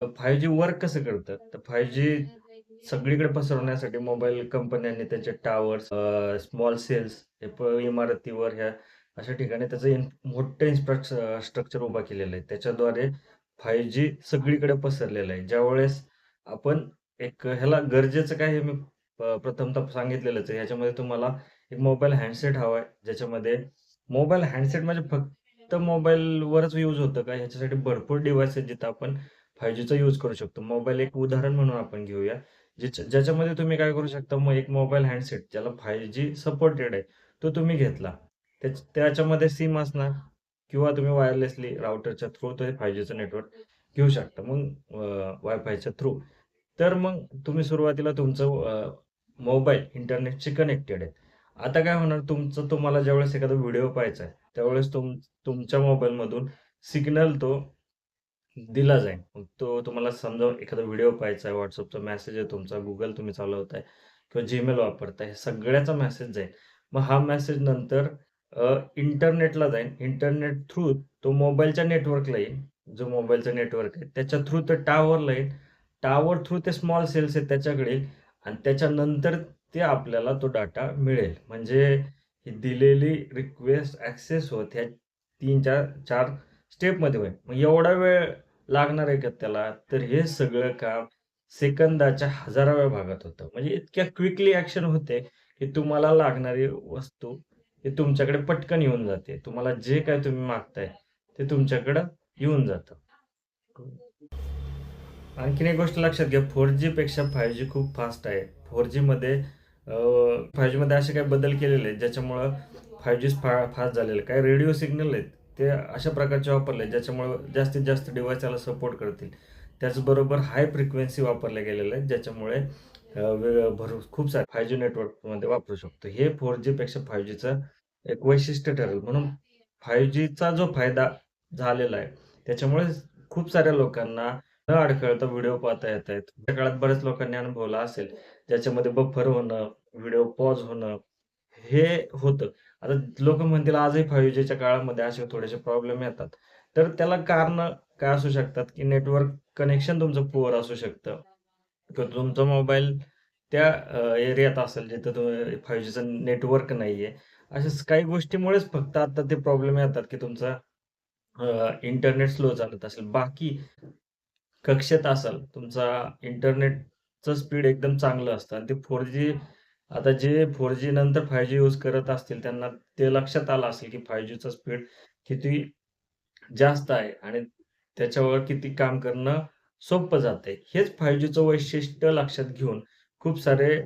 5G work कसं करतं? तर 5G सगळीकडे पसरवण्यासाठी मोबाईल कंपन्यांनी त्यांचे टॉवर्स, स्मॉल सेल्स हे इमारतीवर ह्या अशा ठिकाणी त्याचं मोठं स्ट्रक्चर उभा केलेलं आहे. त्याच्याद्वारे 5G सगळीकडे पसरलेलं आहे. ज्यावेळेस आपण एक ह्याला गरजेचं काय हे मी प्रथमतः सांगितलेलंच आहे. ह्याच्यामध्ये तुम्हाला एक मोबाईल हँडसेट हवा आहे. ज्याच्यामध्ये मोबाईल हँडसेट म्हणजे फक्त मोबाईलवरच यूज होतं का? ह्याच्यासाठी भरपूर डिव्हाइस आहेत जिथं आपण 5Gचा यूज करू शकतो. मोबाईल एक उदाहरण म्हणून आपण घेऊया. ज्याच्यामध्ये तुम्ही काय करू शकता, मग एक मोबाईल हँडसेट ज्याला 5G सपोर्टेड आहे, तो तुम्ही घेतला. त्याच्यामध्ये सिम असणार किंवा तुम्ही वायरलेसली राउटरच्या थ्रू ते 5Gचं नेटवर्क घेऊ शकता. मग वायफायच्या थ्रू. तर मग तुम्ही सुरुवातीला तुमचं मोबाईल इंटरनेटशी कनेक्टेड आहे. आता काय होणार तुम्हाला ज्यावेळेस एखादा व्हिडिओ पाहायचा आहे, त्यावेळेस तुमच्या मोबाईलमधून सिग्नल तो दिला जाईल. मग तो तुम्हाला समजा एखादा व्हिडिओ पाहायचा आहे, WhatsAppचा मेसेज आहे तुमचा, Google तुम्ही चालवताय किंवा Gmail वापरताय, हे सगळ्याचा मेसेज जाईल. मग हा मेसेज नंतर इंटरनेटला जाईल. इंटरनेट थ्रू तो मोबाईलच्या नेटवर्कला येईल. जो मोबाईलचा नेटवर्क आहे त्याच्या थ्रू तो टॉवरला येईल. टॉवर थ्रू ते स्मॉल सेल्स आहेत त्याच्याकडे येईल आणि त्याच्यानंतर ते आपल्याला तो डाटा मिळेल. म्हणजे ही दिलेली रिक्वेस्ट ॲक्सेस होत ह्या 3-4 स्टेपमध्ये होईल. मग एवढा वेळ लागणार आहे का त्याला? तर हे सगळं काम सेकंदाच्या हजाराव्या भागात होतं. म्हणजे इतक्या क्विकली ॲक्शन होते, की तुम्हाला लागणारी वस्तू ही तुमच्याकडे पटकन येऊन जाते. तुम्हाला जे काही तुम्ही मागताय, ते तुमच्याकडं येऊन जातं. आणखीन एक गोष्ट लक्षात घ्या, 4G पेक्षा 5G खूप फास्ट आहे. 4Gमध्ये 5Gमध्ये असे काही बदल केलेले आहेत, ज्याच्यामुळं 5G फास्ट झालेलं आहे. काही रेडिओ सिग्नल आहेत, ते अशा प्रकारचे वापरले आहेत, ज्याच्यामुळं जास्तीत जास्त डिव्हाइस त्याला सपोर्ट करतील. त्याचबरोबर हाय फ्रिक्वेन्सी वापरल्या गेलेल्या आहेत, ज्याच्यामुळे खूप सारे 5G नेटवर्कमध्ये वापरू शकतो. हे 4G पेक्षा 5Gचं एक वैशिष्ट्य ठरेल. म्हणून 5Gचा जो फायदा झालेला आहे, त्याच्यामुळे खूप साऱ्या लोकांना न अडखळता व्हिडिओ पाहता येत आहेत. त्या काळात बऱ्याच लोकांनी अनुभवला असेल, ज्याच्यामध्ये बफर होणं, व्हिडिओ पॉज होणं, हे होतं. आता लोकं म्हणतील आजही 5Gच्या काळामध्ये असे थोडेसे प्रॉब्लेम येतात. तर त्याला कारणं काय असू शकतात, की नेटवर्क कनेक्शन तुमचं पुअर असू शकतं किंवा तुमचा मोबाईल त्या एरियात असेल जिथं 5Gचं नेटवर्क नाहीये. अशाच काही गोष्टीमुळेच फक्त आता ते प्रॉब्लेम येतात, की तुमचा इंटरनेट स्लो चालत असेल. बाकी कक्षेत असाल, तुमचा इंटरनेटचं स्पीड एकदम चांगलं असतं आणि ते 4G आता जे 4G नंतर 5G यूज करत असतील, त्यांना ते लक्षात आलं असेल, की 5Gचा स्पीड किती जास्त आहे आणि त्याच्यावर किती काम करणं सोपं जातंय. हेच 5Gचं वैशिष्ट्य लक्षात घेऊन खूप सारे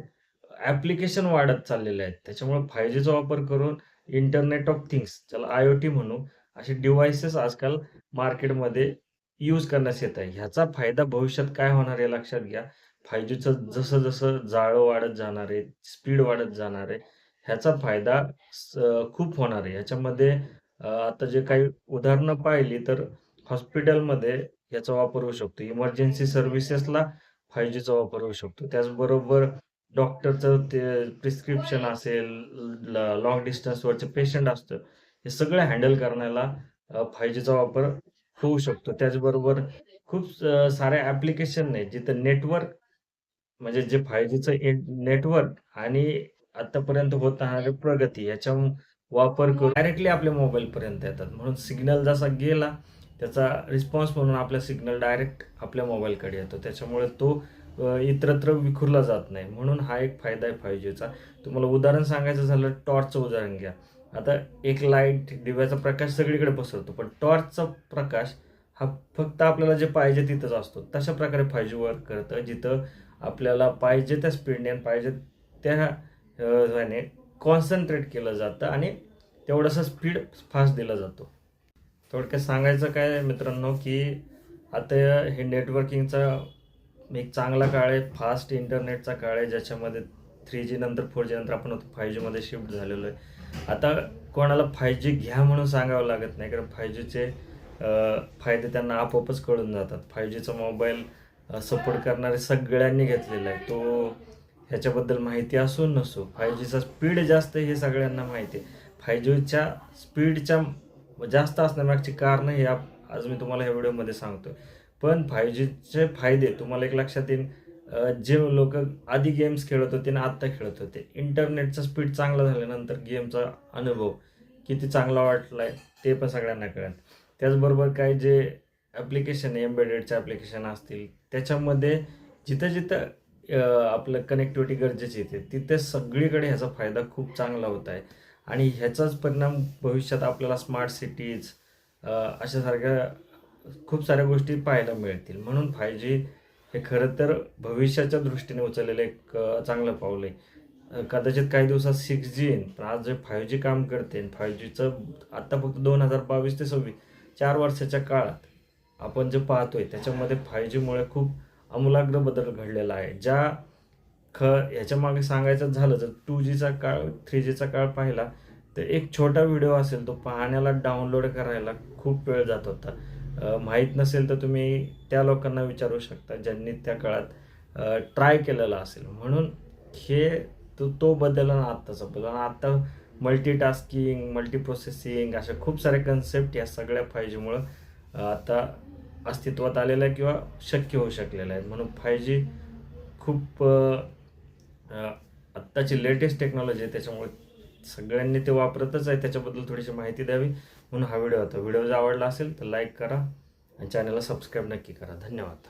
ॲप्लिकेशन वाढत चाललेले आहेत. त्याच्यामुळे 5Gचा वापर करून इंटरनेट ऑफ थिंग्स ज्याला IoT म्हणू, असे डिव्हाइसेस आजकाल मार्केटमध्ये यूज करण्यात येत आहे. ह्याचा फायदा भविष्यात काय होणार आहे लक्षात घ्या. 5Gचं जसं-जसं जाळं वाढत जाणार आहे, स्पीड वाढत जाणार आहे, ह्याचा फायदा स खूप होणार आहे. ह्याच्यामध्ये आता जे काही उदाहरणं पाहिली तर हॉस्पिटलमध्ये याचा वापर होऊ शकतो. इमर्जन्सी सर्व्हिसेसला 5Gचा वापर होऊ शकतो. त्याचबरोबर डॉक्टरचं ते प्रिस्क्रिप्शन असेल, लाँग डिस्टन्सवरचे पेशंट असतं, हे सगळं हँडल करण्याला 5Gचा वापर होऊ शकतो. त्याचबरोबर खूप साऱ्या ॲप्लिकेशन आहेत जिथं नेटवर्क म्हणजे जे 5Gचं नेटवर्क आणि आतापर्यंत होत राहणारी प्रगती याचा वापर करून डायरेक्टली आपल्या मोबाईलपर्यंत येतात. म्हणून सिग्नल जसा गेला, त्याचा रिस्पॉन्स म्हणून आपला सिग्नल डायरेक्ट आपल्या मोबाईलकडे येतो. त्याच्यामुळे तो इतरत्र विखुरला जात नाही. म्हणून हा एक फायदा आहे 5Gचा. तुम्हाला उदाहरण सांगायचं झालं टॉर्चचं उदाहरण घ्या. आता एक लाईट दिव्याचा प्रकाश सगळीकडे पसरतो. पण टॉर्चचा प्रकाश हा फक्त आपल्याला जे पाहिजे तिथंच असतो. तशा प्रकारे 5G वर्क करतं. जिथं आपल्याला पाहिजे त्या स्पीडने आणि पाहिजे त्या ह्याने कॉन्सन्ट्रेट केलं जातं आणि तेवढासा स्पीड फास्ट दिला जातो. थोडक्यात सांगायचं काय आहे मित्रांनो, की आता हे नेटवर्किंगचा एक चांगला काळ आहे, फास्ट इंटरनेटचा काळ आहे, ज्याच्यामध्ये 3G नंतर 4G नंतर आपण 5Gमध्ये शिफ्ट झालेलो आहे. आता कोणाला 5G घ्या म्हणून सांगावं लागत नाही, कारण 5Gचे फायदे त्यांना आपोआपच कळून जातात. 5Gचा मोबाईल सपोर्ट करणारे सगळ्यांनी घेतलेला आहे. तो ह्याच्याबद्दल माहिती असो नसो, 5Gचा स्पीड जास्त आहे हे सगळ्यांना माहिती आहे. 5Gच्या स्पीडच्या जास्त असण्यामागची कारणं हे आज मी तुम्हाला ह्या व्हिडिओमध्ये सांगतोय. पण 5Gचे फायदे तुम्हाला एक लक्षात येईल, जे लोक आधी गेम्स खेळत होते आणि आत्ता खेळत होते, इंटरनेटचा स्पीड चांगला झाल्यानंतर गेमचा अनुभव किती चांगला वाटला आहे ते पण सगळ्यांना कळेल. त्याचबरोबर काय जे ॲप्लिकेशन एम्बेडेडचे ॲप्लिकेशन असतील त्याच्यामध्ये जिथं जिथं आपलं कनेक्टिव्हिटी गरजेची येते तिथे सगळीकडे ह्याचा फायदा खूप चांगला होत आहे. आणि ह्याचाच परिणाम भविष्यात आपल्याला स्मार्ट सिटीज अशासारख्या खूप साऱ्या गोष्टी पाहायला मिळतील. म्हणून 5G हे खरं तर भविष्याच्या दृष्टीने उचललेलं एक चांगलं पाऊल आहे. कदाचित काही दिवसात 6G येईल, पण आज जे 5G काम करते 5Gचं आत्ता फक्त 2022 ते 26 4 वर्षाच्या काळात आपण जे पाहतोय त्याच्यामध्ये 5Gमुळे खूप आमूलाग्र बदल घडलेला आहे. ह्याच्या मागे सांगायचं झालं तर 2Gचा काळ 3Gचा काळ पाहिला तर एक छोटा व्हिडिओ असेल तो पाहण्याला डाउनलोड करायला खूप वेळ जात होता. माहीत नसेल तर तुम्ही त्या लोकांना विचारू शकता ज्यांनी त्या काळात ट्राय केलेला असेल. म्हणून हे तो बदल आणि आत्ताचा बदल, आणि आत्ता मल्टीटास्किंग मल्टीप्रोसेसिंग अशा खूप साऱ्या कन्सेप्ट या सगळ्या 5Gमुळं आता अस्तित्वात आलेलं आहे किंवा शक्य होऊ शकलेलं आहे. म्हणून 5G खूप आत्ताची लेटेस्ट टेक्नॉलॉजी आहे, त्याच्यामुळे सगळ्यांनी ते वापरतच आहे. त्याच्याबद्दल थोडीशी माहिती द्यावी म्हणून हा व्हिडिओ होता. व्हिडिओ जर आवडला असेल तर लाईक करा आणि चॅनलला सबस्क्राईब नक्की करा. धन्यवाद.